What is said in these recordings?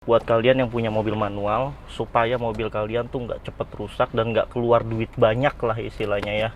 Buat kalian yang punya mobil manual, supaya mobil kalian tuh nggak cepet rusak dan nggak keluar duit banyak lah istilahnya ya.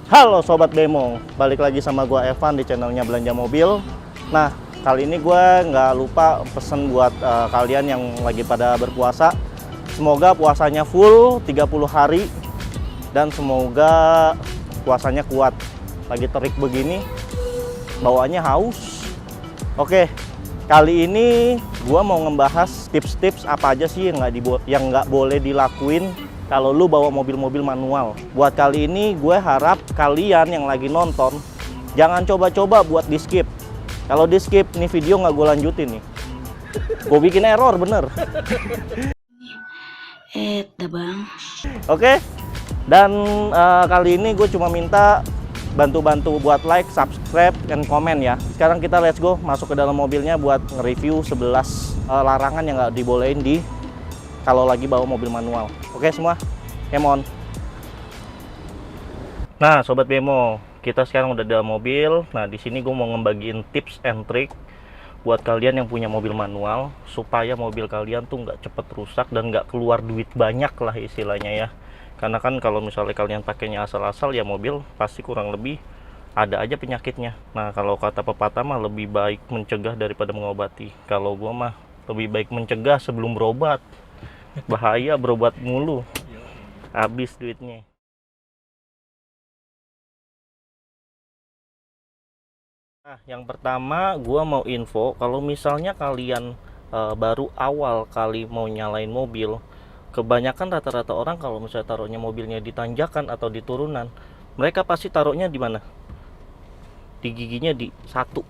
Halo Sobat Bemo, balik lagi sama gua Evan di channelnya Belanja Mobil. Nah, kali ini gua nggak lupa pesen buat kalian yang lagi pada berpuasa. Semoga puasanya full 30 hari dan semoga puasanya kuat. Lagi terik begini, bawaannya haus. Oke, kali ini gua mau ngebahas tips-tips apa aja sih yang nggak boleh dilakuin kalau lu bawa mobil-mobil manual. Buat kali ini gue harap kalian yang lagi nonton jangan coba-coba buat di skip. Kalau di skip nih video nggak gue lanjutin nih, gue bikin error bener. Dah bang. Oke, dan kali ini gue cuma minta bantu-bantu buat like, subscribe, dan komen ya. Sekarang kita let's go masuk ke dalam mobilnya buat nge-review 11 larangan yang nggak dibolehin kalau lagi bawa mobil manual. Oke semua, come on. Nah Sobat Bemo, kita sekarang udah dalam mobil. Nah di sini gue mau ngebagiin tips and trick buat kalian yang punya mobil manual, supaya mobil kalian tuh nggak cepet rusak dan nggak keluar duit banyak lah istilahnya ya. Karena kan kalau misalnya kalian pakainya asal-asal ya, mobil pasti kurang lebih ada aja penyakitnya. Nah kalau kata pepatah mah lebih baik mencegah daripada mengobati. Kalau gue mah lebih baik mencegah sebelum berobat. Bahaya berobat mulu, habis duitnya. Nah yang pertama gua mau info, kalau misalnya kalian baru awal kali mau nyalain mobil, kebanyakan rata-rata orang kalau misalnya taruhnya mobilnya di tanjakan atau di turunan, mereka pasti taruhnya di mana? Di giginya di satu.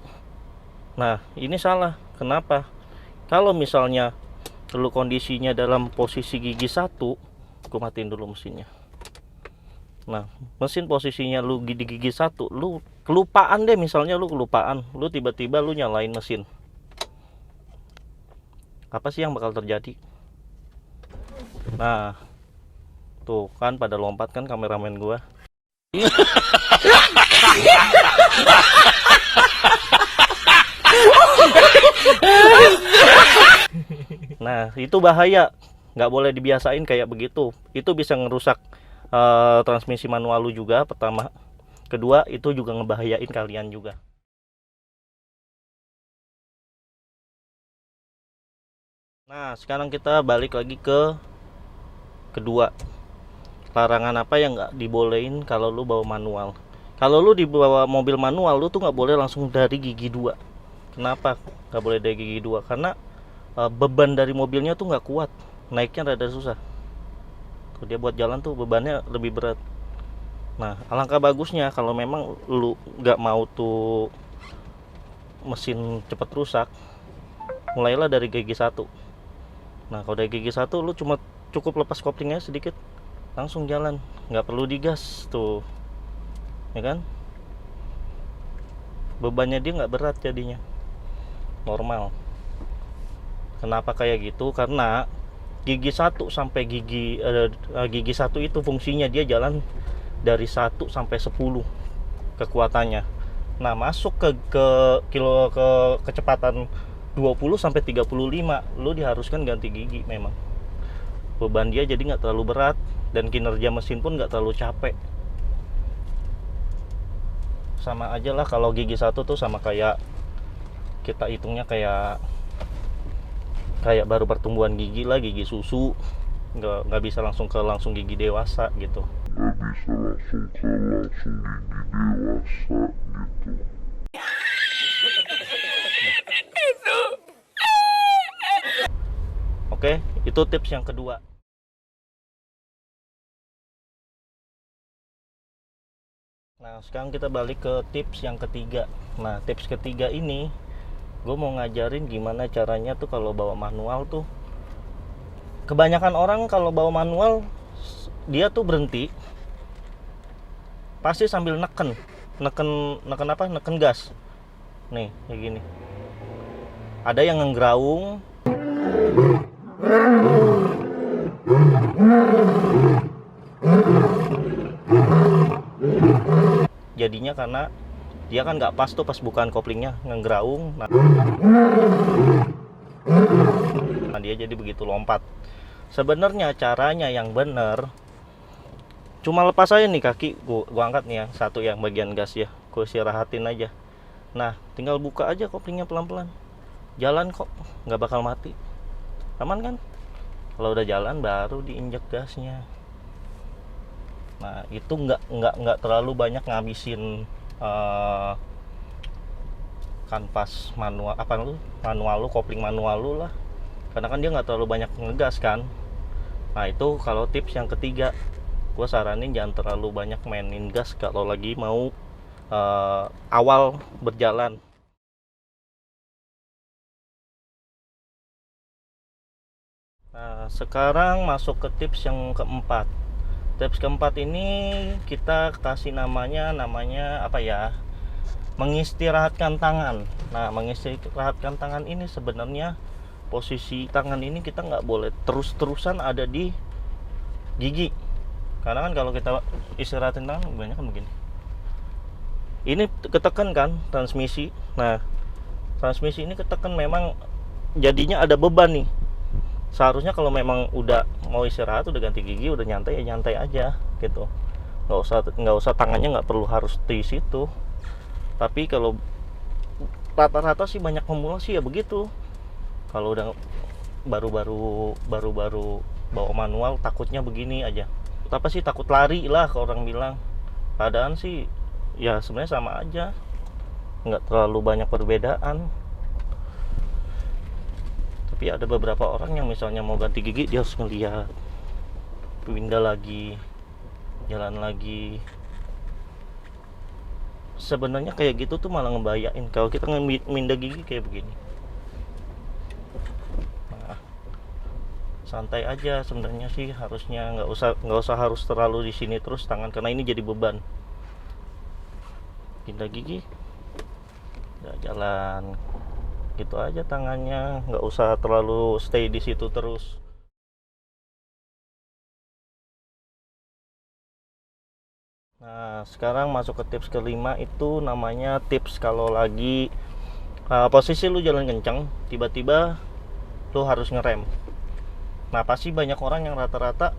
Nah ini salah. Kenapa? Kalau misalnya lu kondisinya dalam posisi gigi satu, gue matiin dulu mesinnya. Nah mesin posisinya lu di gigi satu, lu kelupaan deh, misalnya lu kelupaan, lu tiba-tiba lu nyalain mesin, apa sih yang bakal terjadi? Nah tuh kan pada lompat kan kameramen gua. Nah itu bahaya, nggak boleh dibiasain kayak begitu. Itu bisa ngerusak transmisi manual lu juga, pertama. Kedua itu juga ngebahayain kalian juga. Nah sekarang kita balik lagi ke kedua, larangan apa yang nggak dibolehin kalau lu bawa manual. Kalau lu dibawa mobil manual, lu tuh nggak boleh langsung dari gigi 2. Kenapa nggak boleh dari gigi 2? Karena beban dari mobilnya tuh nggak kuat, naiknya rada susah. Kalau dia buat jalan tuh bebannya lebih berat. Nah alangkah bagusnya kalau memang lu nggak mau tuh mesin cepet rusak, mulailah dari gigi 1. Nah kalau dari gigi 1 lu cukup lepas koplingnya sedikit, langsung jalan, nggak perlu digas tuh, ya kan? Bebannya dia nggak berat jadinya, normal. Kenapa kayak gitu? Karena gigi 1 sampai gigi 1 itu fungsinya dia jalan dari 1 sampai 10 kekuatannya. Nah, masuk ke kecepatan 20 sampai 35, lu diharuskan ganti gigi memang. Beban dia jadi nggak terlalu berat dan kinerja mesin pun nggak terlalu capek. Sama aja lah kalau gigi 1 tuh sama kayak kita hitungnya kayak baru pertumbuhan gigi lah, gigi susu. Nggak bisa langsung gigi dewasa gitu. Oke, itu tips yang kedua. Nah, sekarang kita balik ke tips yang ketiga. Nah, tips ketiga ini gue mau ngajarin gimana caranya tuh kalau bawa manual tuh. Kebanyakan orang kalau bawa manual dia tuh berhenti pasti sambil neken apa? Neken gas. Nih, kayak gini. Ada yang ngegraung. Jadinya karena dia kan nggak pas tuh pas bukaan koplingnya, ngegraung. Nah, dia jadi begitu lompat. Sebenarnya caranya yang bener cuma lepas aja nih kaki, gua angkat nih ya, satu yang bagian gas ya, gua istirahatin aja. Nah, tinggal buka aja koplingnya pelan-pelan. Jalan kok, nggak bakal mati. Aman kan? Kalau udah jalan baru diinjek gasnya. Nah, itu nggak terlalu banyak ngabisin kanvas manual lu, kopling manual lu lah. Karena kan dia nggak terlalu banyak ngegas kan. Nah, itu kalau tips yang ketiga, gue saranin jangan terlalu banyak mainin gas kalau lagi mau awal berjalan. Nah, sekarang masuk ke tips yang keempat. Tips keempat ini kita kasih namanya apa ya? Mengistirahatkan tangan. Nah, mengistirahatkan tangan ini sebenarnya posisi tangan ini kita nggak boleh terus-terusan ada di gigi. Karena kan kalau kita istirahatin tangan banyak kan begini. Ini ketekan kan transmisi. Nah, transmisi ini ketekan memang jadinya ada beban nih. Seharusnya kalau memang udah mau istirahat, udah ganti gigi, udah nyantai ya nyantai aja gitu. Nggak usah tangannya nggak perlu harus di situ. Tapi kalau rata-rata sih banyak pemula sih ya begitu. Kalau udah baru bawa manual takutnya begini aja. Apa sih, takut lari lah kalau orang bilang. Padahal sih ya sebenarnya sama aja, nggak terlalu banyak perbedaan. Tapi ada beberapa orang yang misalnya mau ganti gigi dia harus ngeliat, pindah lagi, jalan lagi. Sebenarnya kayak gitu tuh malah ngebayain kalau kita mindah gigi kayak begini. Nah, santai aja sebenarnya sih, harusnya nggak usah harus terlalu di sini terus tangan, karena ini jadi beban. Pindah gigi, ya jalan gitu aja tangannya, nggak usah terlalu stay di situ terus. Nah, sekarang masuk ke tips kelima, itu namanya tips kalau lagi posisi lu jalan kencang, tiba-tiba lu harus ngerem. Nah, pasti banyak orang yang rata-rata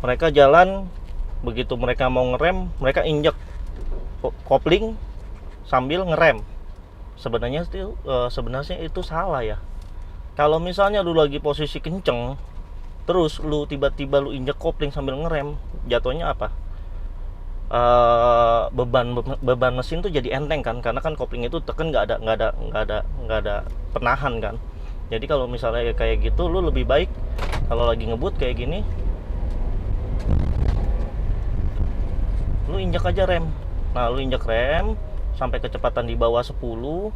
mereka jalan, begitu mereka mau ngerem, mereka injek kopling sambil ngerem. Sebenarnya itu salah ya. Kalau misalnya lu lagi posisi kenceng, terus lu tiba-tiba lu injek kopling sambil ngerem, jatuhnya apa? Beban mesin tuh jadi enteng kan, karena kan kopling itu tekan nggak ada penahan kan. Jadi kalau misalnya kayak gitu, lu lebih baik kalau lagi ngebut kayak gini, lu injek aja rem. Nah, lu injek rem sampai kecepatan di bawah 10,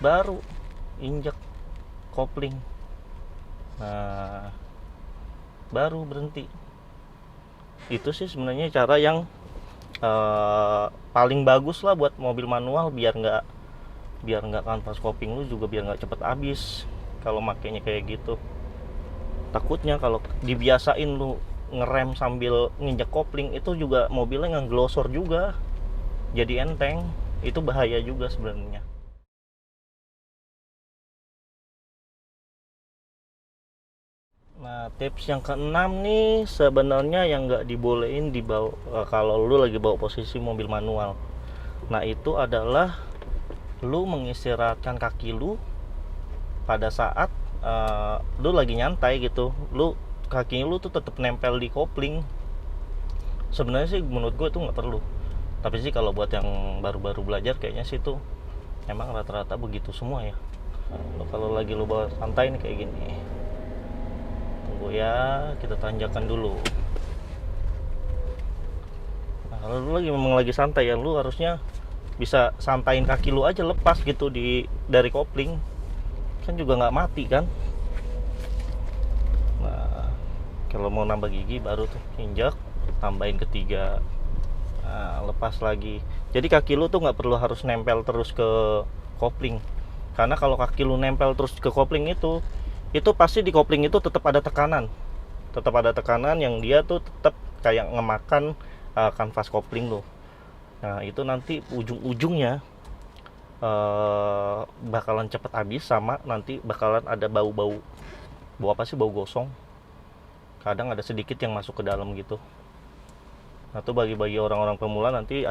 baru injek kopling. Nah, baru berhenti. Itu sih sebenarnya cara yang paling bagus lah buat mobil manual, biar nggak kanvas kopling lu juga biar nggak cepet habis kalau makainya kayak gitu. Takutnya kalau dibiasain lu ngerem sambil nginjek kopling, itu juga mobilnya ngeglosor juga, jadi enteng. Itu bahaya juga sebenarnya. Nah, tips yang keenam nih sebenarnya yang nggak dibolehin dibawa kalau lu lagi bawa posisi mobil manual. Nah, itu adalah lu mengistirahatkan kaki lu pada saat lu lagi nyantai gitu. Kaki lu tuh tetap nempel di kopling. Sebenarnya sih menurut gue itu nggak perlu. Tapi sih kalau buat yang baru-baru belajar kayaknya sih tuh emang rata-rata begitu semua ya. Kalau lagi lu bawa santai nih kayak gini. Tunggu ya, kita tanjakan dulu. Nah, kalau lu memang lagi santai ya, lu harusnya bisa santain kaki lu aja lepas gitu dari kopling. Kan juga nggak mati kan. Nah, kalau mau nambah gigi baru tuh injak, tambahin ketiga. Nah, lepas lagi. Jadi kaki lu tuh nggak perlu harus nempel terus ke kopling. Karena kalau kaki lu nempel terus ke kopling itu pasti di kopling itu tetap ada tekanan. Tetap ada tekanan yang dia tuh tetap kayak ngemakan kanvas kopling lu. Nah, itu nanti ujung-ujungnya bakalan cepet habis, sama nanti bakalan ada bau apa sih, bau gosong. Kadang ada sedikit yang masuk ke dalam gitu. Nah, tuh bagi orang-orang pemula nanti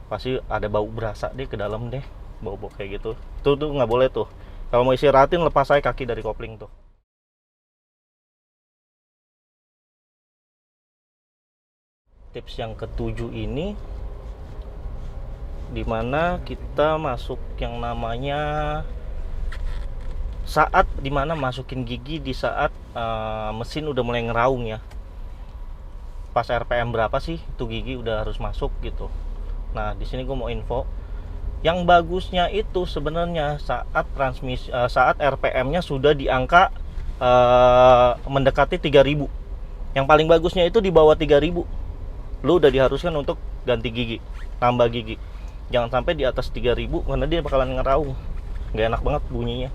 pasti ada bau berasa deh ke dalam deh, bau kayak gitu. Tuh nggak boleh tuh. Kalau mau istirahatin, lepas aja kaki dari kopling tuh. Tips yang ketujuh ini dimana kita masuk yang namanya dimana masukin gigi di saat mesin udah mulai ngeraung ya. Pas RPM berapa sih tuh gigi udah harus masuk gitu. Nah, di sini gue mau info. Yang bagusnya itu sebenarnya saat RPM-nya sudah di angka mendekati 3000. Yang paling bagusnya itu di bawah 3000. Lu udah diharuskan untuk ganti gigi, tambah gigi. Jangan sampai di atas 3000 karena dia bakalan ngeraung. Nggak enak banget bunyinya.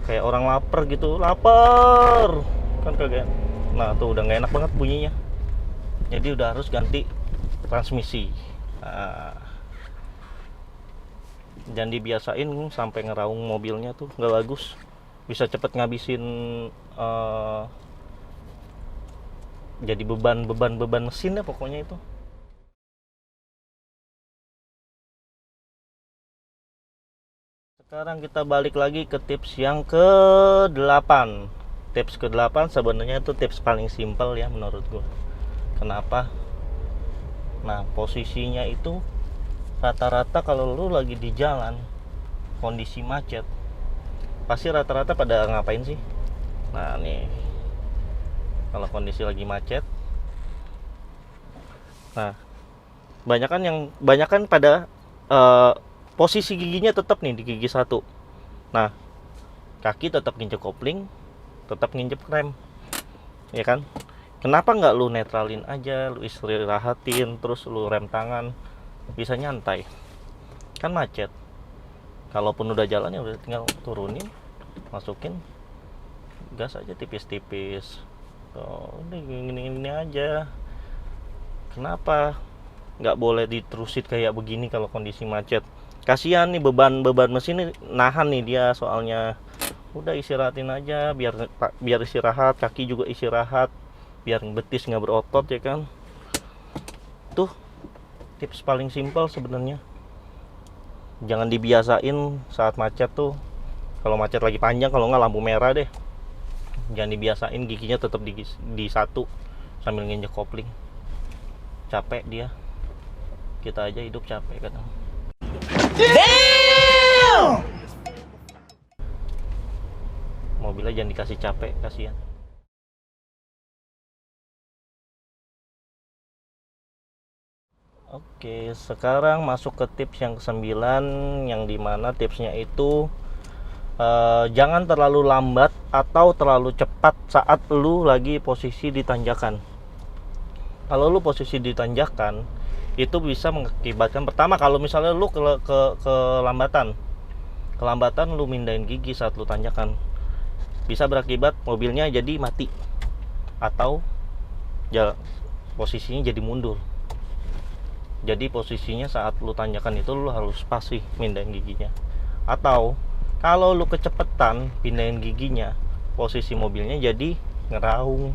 Kayak orang lapar gitu, lapar. Kan kagak. Nah, tuh udah nggak enak banget bunyinya. Jadi udah harus ganti transmisi. Nah, jangan dibiasain sampai ngeraung mobilnya tuh, nggak bagus. Bisa cepet ngabisin jadi beban mesin ya pokoknya itu. Sekarang kita balik lagi ke tips yang ke-8. Tips ke-8 sebenarnya itu tips paling simpel ya menurut gue. Kenapa? Nah, posisinya itu rata-rata kalau lu lagi di jalan kondisi macet, pasti rata-rata pada ngapain sih? Nah, nih. Kalau kondisi lagi macet. Nah, banyakan pada posisi giginya tetap nih di gigi 1. Nah, kaki tetap nginjek kopling, tetap nginjek rem. Ya kan? Kenapa nggak lu netralin aja, lu istirahatin, terus lu rem tangan, bisa nyantai. Kan macet. Kalaupun udah jalan ya udah tinggal turunin, masukin gas aja tipis-tipis. Udah gini aja. Kenapa nggak boleh diterusin kayak begini kalau kondisi macet? Kasihan nih beban mesin nih, nahan nih dia soalnya. Udah istirahatin aja, biar istirahat, kaki juga istirahat, biar betis nggak berotot ya kan. Tuh tips paling simpel sebenarnya. Jangan dibiasain saat macet tuh. Kalau macet lagi panjang, kalau nggak lampu merah deh, jangan dibiasain giginya tetap di 1 sambil nginjek kopling. Capek dia. Kita aja hidup capek kadang. Damn! Mobilnya jangan dikasih capek, kasihan. Oke, sekarang masuk ke tips yang ke-9, yang dimana tipsnya itu jangan terlalu lambat atau terlalu cepat saat lu lagi posisi di tanjakan. Kalau lu posisi di tanjakan, itu bisa mengakibatkan, pertama kalau misalnya lu kelambatan lu mindahin gigi saat lu tanjakan, bisa berakibat mobilnya jadi mati atau posisinya jadi mundur. Jadi posisinya saat lu tanjakan itu lu harus pas sih mindahin giginya. Atau kalau lu kecepetan pindahin giginya, posisi mobilnya jadi ngeraung.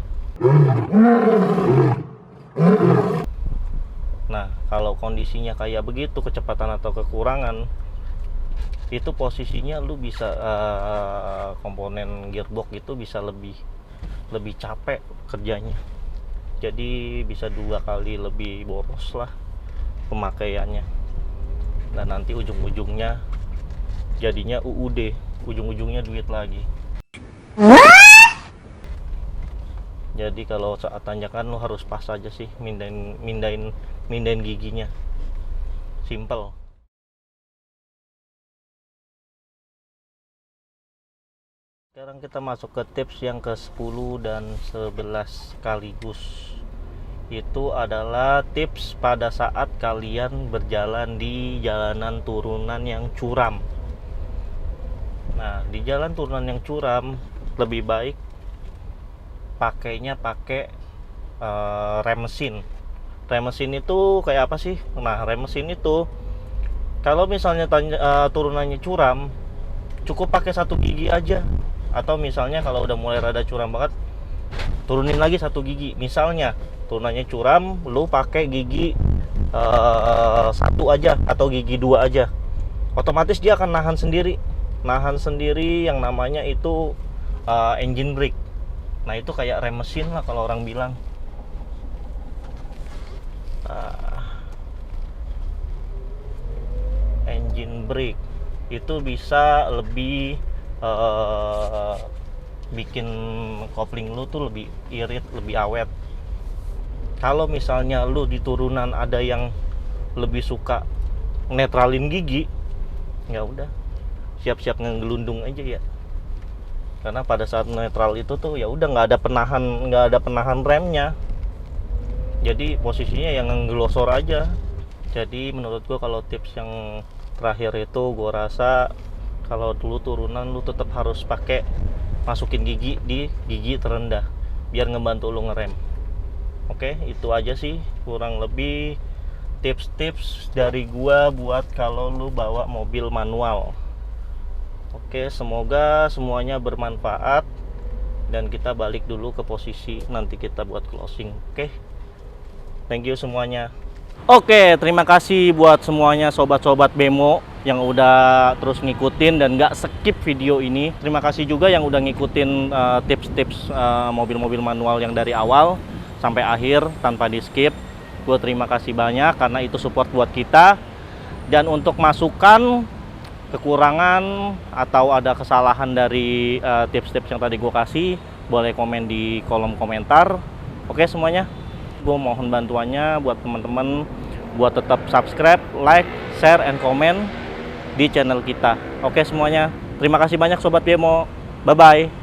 Nah, kalau kondisinya kayak begitu, kecepatan atau kekurangan, itu posisinya lu bisa komponen gearbox itu bisa lebih capek kerjanya. Jadi bisa 2 kali lebih boros lah pemakaiannya. Dan nanti ujung-ujungnya jadinya UUD, ujung-ujungnya duit lagi. Jadi kalau saat tanjakan lo harus pas aja sih mindahin giginya. Simple. Sekarang kita masuk ke tips yang ke-10 dan 11 sekaligus. Itu adalah tips pada saat kalian berjalan di jalanan turunan yang curam. Nah, di jalan turunan yang curam lebih baik pakai rem mesin. Rem mesin itu kayak apa sih? Nah, rem mesin itu kalau misalnya turunannya curam, cukup pakai 1 gigi aja. Atau misalnya kalau udah mulai rada curam banget, turunin lagi 1 gigi. Misalnya turunannya curam, lu pakai gigi 1 aja atau gigi 2 aja. Otomatis dia akan nahan sendiri yang namanya itu engine brake. Nah, itu kayak rem mesin lah kalau orang bilang. Engine brake itu bisa lebih bikin kopling lu tuh lebih irit, lebih awet. Kalau misalnya lu di turunan ada yang lebih suka netralin gigi, ya udah siap-siap ngegelundung aja ya. Karena pada saat netral itu tuh ya udah nggak ada penahan remnya. Jadi posisinya yang ngelosor aja. Jadi menurut gua kalau tips yang terakhir itu gua rasa kalau dulu turunan lu tetap harus pakai masukin gigi di gigi terendah biar ngebantu lu ngerem. Oke, itu aja sih kurang lebih tips-tips dari gua buat kalau lu bawa mobil manual. Oke, semoga semuanya bermanfaat dan kita balik dulu ke posisi nanti kita buat closing. Oke, thank you semuanya. Oke, terima kasih buat semuanya sobat-sobat Bemo yang udah terus ngikutin dan nggak skip video ini. Terima kasih juga yang udah ngikutin tips-tips mobil-mobil manual yang dari awal sampai akhir tanpa di skip. Gue terima kasih banyak karena itu support buat kita. Dan untuk masukan kekurangan atau ada kesalahan dari tips-tips yang tadi gue kasih, boleh komen di kolom komentar. Oke semuanya, gue mohon bantuannya buat teman-teman buat tetap subscribe, like, share, and comment di channel kita. Oke semuanya, terima kasih banyak Sobat Bemo, bye bye.